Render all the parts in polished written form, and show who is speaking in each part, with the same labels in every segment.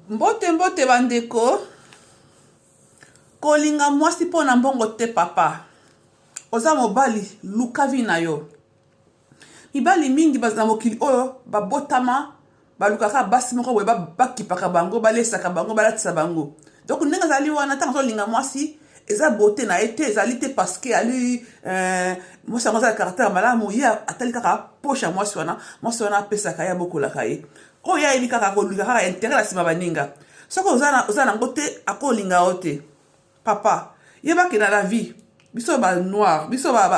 Speaker 1: Mbote mbote bandeko, kolinga mwasi po na mbongo te papa. Oza mobali lukavi na yo. Mibali mingi bazana mokili oyo babotama balukaka basi moko boye bakipaka bango balesaka bango balatisa bango. Donc ndenge zali wana tanga linga mwasi eza beauté na ete ezali te parce que ali mwasi yango za caractère malamu ya atali kaka poche mwasi wana pesaka ya bokolaka ye. O ya eli kaka kolinga kaka intérêt la sima baninga. Soko oza na ngote akolinga ote. Papa, yebaki na la vie. Biso ba noir, biso ba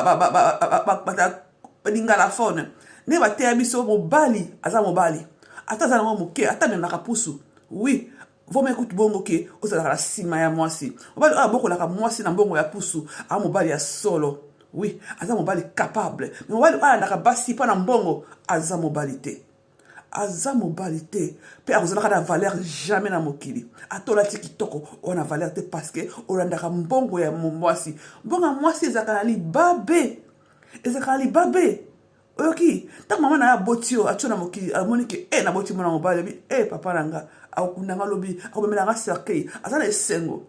Speaker 1: linga la faune. Ne ba te biso mobali, aza mobali. Ata za nango moke, ata même na kapusu. Oui, vous m'écoutez bongo ke oza la sima ya mwasi. Mobali boko la mwasi na mbongo ya pusu, a mobali ya solo. Oui, aza mobali capable. Mais mobali na basi pa na mbongo, aza mobalité. Aza mobalité. Pe azana ka valeur jamais na mokili. Atola tikitoko on a valeur te parce que olandaka mbongo ya mwasi. Mbongo mwasi ezaka li babe. Ezaka li babe. Oyoki, ta mama na ya botio atuna mokili amoni ke na boti mona mobali bi papa nanga akundanga lobi akomela nga cercueil azana esengo.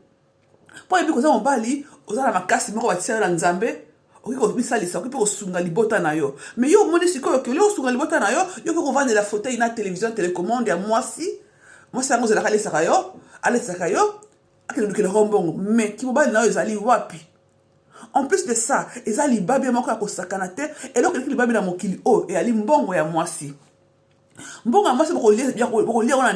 Speaker 1: Po ebi ko za mobali ozana makasi moko batia na nzambe. Okiko bisalisa okipe kosunga libota na yo. Mais yo moni sikoyo ke yo sunga libota na yo, yo ko vendre la fauteuil na télévision télécommande ya mwasi. Mwasi yango zela kale saka yo, ale saka yo, akele dukele rombongo. Mais ki mobali na yo ezali wapi? En plus de ça, ezali babi moko ya kosakana te, et donc li babi na mokili o et ali mbongo ya mwasi. Mbongo ya mwasi boko lia na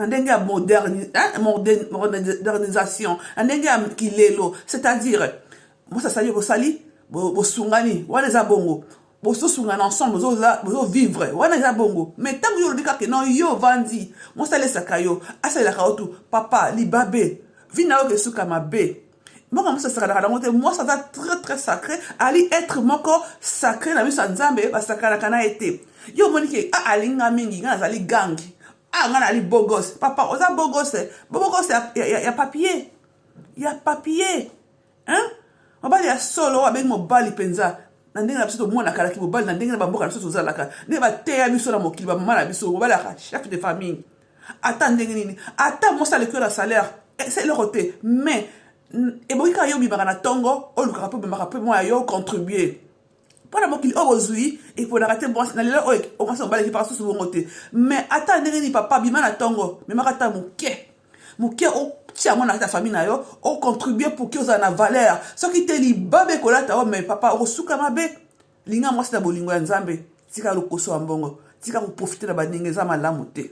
Speaker 1: ndenge ya modernisation, na ndenge ya kilelo, c'est-à-dire moi ça sali ko sali bo sungani wana za bongo bo so sungana ensemble bo vivre wana za bongo mais tant yo dika ke non yo vandi moi ça laisse kayo asa la kaotu papa libabe vina o ke suka mabe moi ça sera la monter moi ça va très sacré ali être moko sacré na biso nzambe ba sakana kana été yo monike alinga mingi ngana zali gangi ngana ali bogos papa oza bogos ya papier hein mobali ya solo abengi mobali penza na ndenge na biso mona kala ki mobali na ndenge na bamboka na biso tozalaka ne ba teya biso na mokili ba mama na biso mobali ya chef de famille ata ndenge nini ata mosa le cœur à salaire c'est le côté mais eboki ka yo bimaka na tongo o lukaka pe bimaka pe moi yo contribuer pour mokili o bozui et pour la rater bon na lelo o masa mobali ki paso so bongote mais ata ndenge ni papa bima na tongo mais makata moke o tia mona ta famille na yo o contribuer pour que ça na valeur ce qui te li babe kolata o mais papa o suka mabe linga mwasi na bolingo ya nzambe tika lokoso ya mbongo tika ko profiter na baninga za malamu te